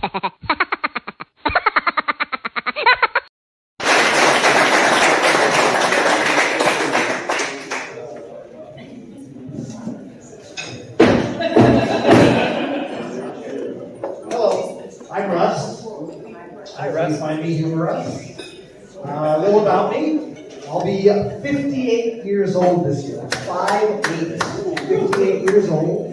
Hello, I'm Russ. Hi, Russ. You find me humorous. A little about me. I'll be 58 years old this year. 58 years old.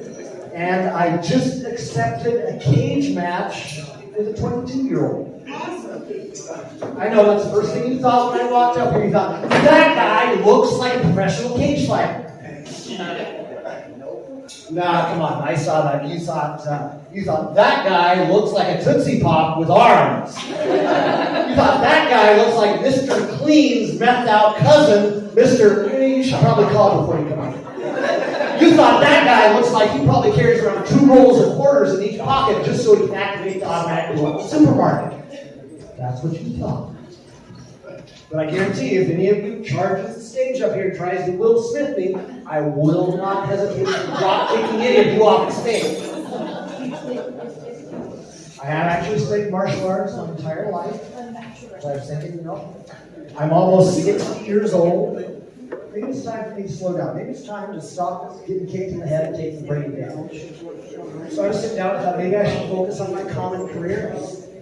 And I just accepted a cage match with a 22-year-old. I know that's the first thing you thought when I walked up here. You thought, that guy looks like a professional cage fighter. Nah, come on. I saw that. You thought that guy looks like a Tootsie Pop with arms. You thought that guy looks like Mr. Clean's methed out cousin, Mr. You should probably call before you come out. You thought that guy looks like he probably carries around 2 rolls of quarters in each pocket just so he can activate the automatic door at the supermarket. That's what you thought. But I guarantee you, if any of you charges the stage up here and tries to Will Smith me, I will not hesitate to drop kicking any of you off the stage. I have actually studied martial arts my entire life. So I was thinking, I'm almost 60 years old. Maybe it's time for me to slow down. Maybe it's time to stop getting kicked in the head and take the brain damage. So I was sitting down and thought maybe I should focus on my comedy career.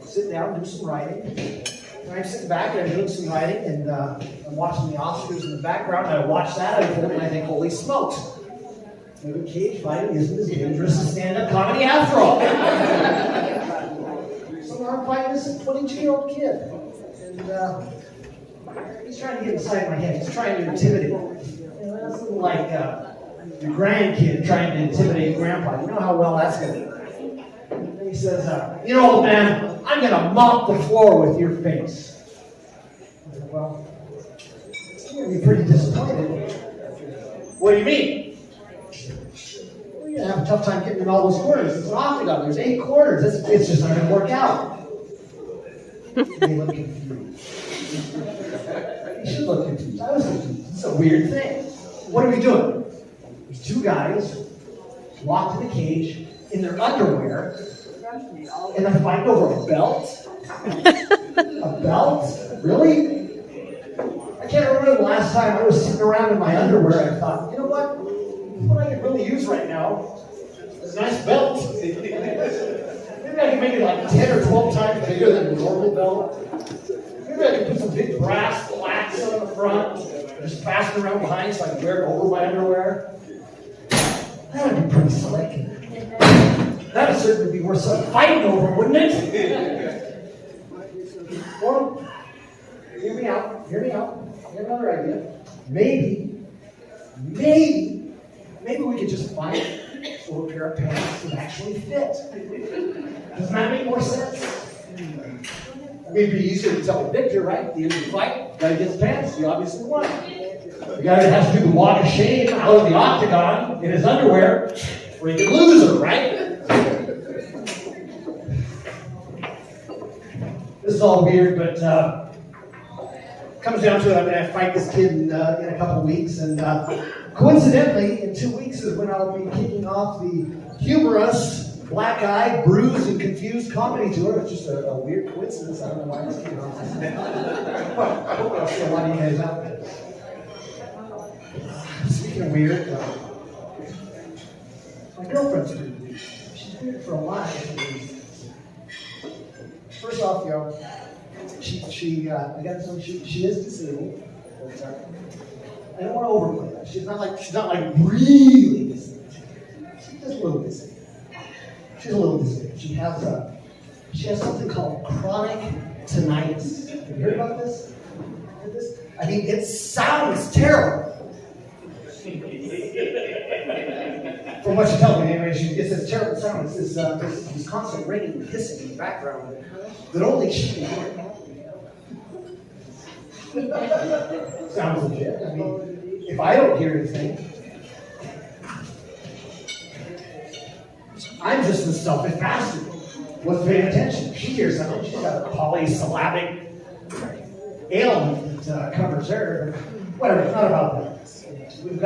Sit down and do some writing. And I'm sitting back and I'm doing some writing and I'm watching the Oscars in the background and I watch that and I think, holy smokes. Maybe cage fighting isn't as dangerous as stand-up comedy after all. So now I'm fighting this 22-year-old kid. And he's trying to get inside my head. He's trying to intimidate me. That's a little like your grandkid trying to intimidate grandpa. You know how well that's going to go. And he says, old man, I'm going to mop the floor with your face. I said, well, you're going to be pretty disappointed. What do you mean? Well, you're going to have a tough time getting in all those corners. It's an octagon. There's 8 corners. It's just not going to work out. They look confused. You should look confused. I was confused. It's a weird thing. What are we doing? There's 2 guys locked in a cage in their underwear, and they're fighting over a belt. A belt? Really? I can't remember the last time I was sitting around in my underwear and I thought, you know what? What I could really use right now is a nice belt. Maybe I can make it like 10 or 12 times bigger than a normal belt. Maybe I can put some big brass plaques on the front, just fasten around behind so I can wear it over my underwear. That would be pretty slick. That would certainly be worth some fighting over, wouldn't it? Well, hear me out. I have another idea. Maybe we could just find a pair of pants that actually fit. Doesn't that make more sense? I mean, it'd be easier to tell the victor, right? At the end of the fight, the guy gets pants, he obviously won. The guy that has to do the walk of shame out of the octagon in his underwear, freaking loser, right? This is all weird, but comes down to it, I'm going to fight this kid in a couple weeks, and coincidentally, in 2 weeks is when I'll be kicking off the humorous, black-eyed, bruised, and confused comedy tour. It's just a weird coincidence. I don't know why it's kicking off. Well, I hope I'll see a lot of you guys out there. Speaking of weird, my girlfriend's weird. She's weird for a lot of reasons. First off, she is disabled. But, I don't want to overplay that. She's not like really disabled. She's just a little disabled. She has something called chronic tinnitus. Have you heard about this? I mean, it sounds terrible. From what she tells me, anyway, it's this terrible sound. It's this constant ringing and hissing in the background that only she can hear. Sounds legit. I mean, if I don't hear anything, I'm just the selfish bastard. Wasn't paying attention. She hears something. She's got a polysyllabic ailment that covers her. Whatever. It's not about that. We've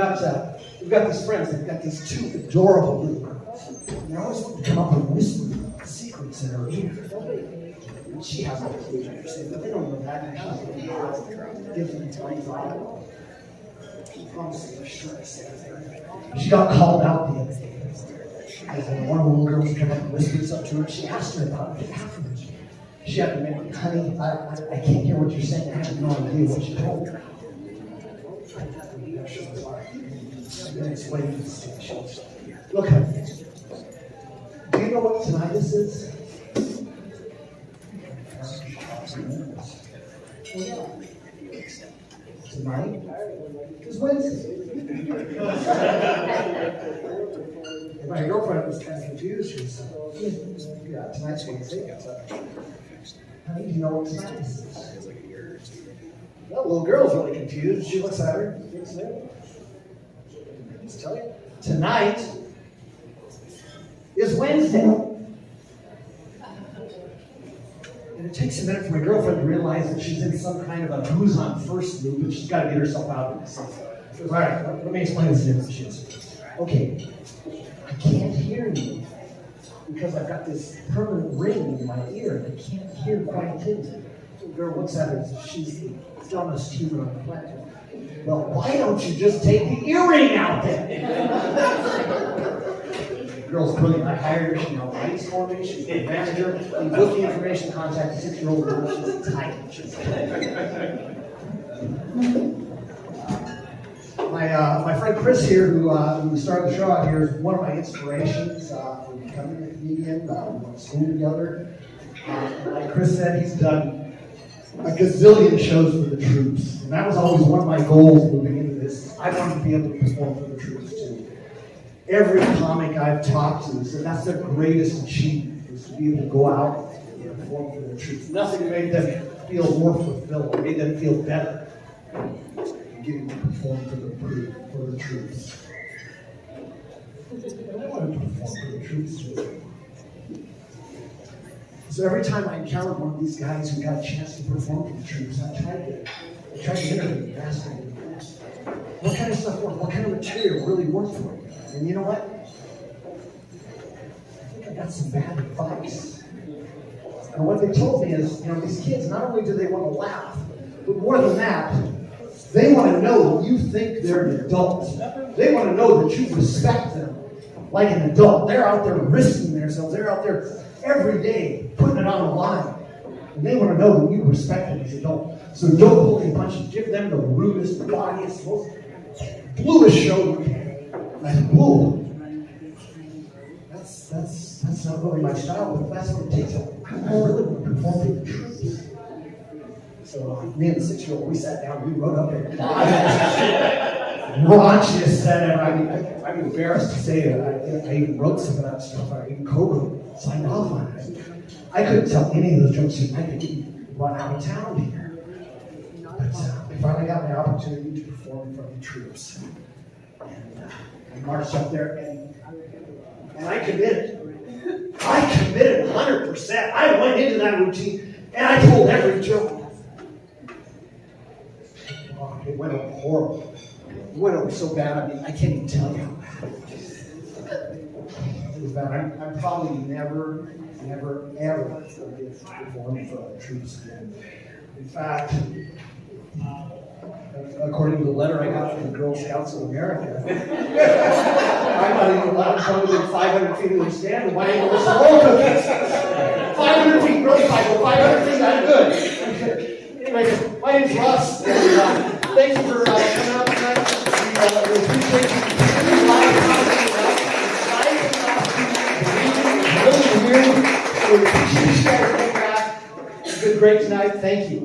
got these friends. They've got these 2 adorable little girls. They're always wanting to come up and whisper secrets. confidence in her. She has no clue what you're saying, but they don't know that. Give them time. She got called out the other day. Because one of the little girls came up and whispered something to her. She asked her about it. She had to admit, honey, I can't hear what you're saying. I have no idea what you told her. Look, honey, do you know what tinnitus is? Well, yeah. Tonight is Wednesday. My girlfriend was kind of confused. She was yeah, tonight's Wednesday. Honey, do you know what tonight is? Well, the little girl's really confused. She looks at her. Let's tell you. Tonight is Wednesday. And it takes a minute for my girlfriend to realize that she's in some kind of a who's on first mood, but she's got to get herself out of this. She goes, all right, let me explain this to you. She goes, okay, I can't hear you because I've got this permanent ring in my ear and I can't hear quite clearly. The girl looks at her and says, she's the dumbest human on the planet. Well, why don't you just take the earring out then? The girl's brilliant. I hired her. She now writes for me. She's the manager. We book the information, contact the 6-year-old girl. She's tight. My friend Chris here, who started the show out here, is one of my inspirations for becoming a comedian. We went to school together. Like Chris said, he's done a gazillion shows for the troops. And that was always one of my goals moving into this. I wanted to be able to perform for the troops too. Every comic I've talked to said that's their greatest achievement, is to be able to go out and perform for the troops. Nothing made them feel more fulfilled, made them feel better than getting to perform for the troops. And I want to perform for the troops too. So every time I encountered one of these guys who got a chance to perform for the troops, I tried to interview them, ask them, what kind of stuff worked? What kind of material really worked for you? And you know what? I think I got some bad advice. And what they told me is, these kids, not only do they want to laugh, but more than that, they want to know that you think they're an adult. They want to know that you respect them like an adult. They're out there risking themselves. They're out there every day putting it on the line. And they want to know that you respect them as an adult. So don't pull any punches. Give them the rudest, bodiest, most bluest show you can. And I said, whoa. That's not really my style, but that's what it takes. I really want to perform for the troops. So me and the 6-year-old, we sat down, we wrote up a raunchiest set ever. I'm embarrassed to say it. I even wrote some of that stuff. I even co-wrote, signed off on it. I couldn't tell any of those jokes. I could run out of town here. But I finally got my opportunity to perform in front of the troops. And I marched up there, and I committed. I committed 100%. I went into that routine, and I told every joke. Oh, it went over horrible. It went over so bad, I can't even tell you how bad it was. Bad. I'm probably never, ever going to get to perform for the troops again. In fact, according to the letter I got from the Girl Scouts of America, I'm not even allowed to come within 500 feet of them standing. Why ain't there some more cookies? 500 feet, really 500 feet, I'm good. Anyway, my name's Russ. And, thank you for coming out tonight. We appreciate you. Really weird. So we appreciate you guys coming back. It's been great tonight. Thank you.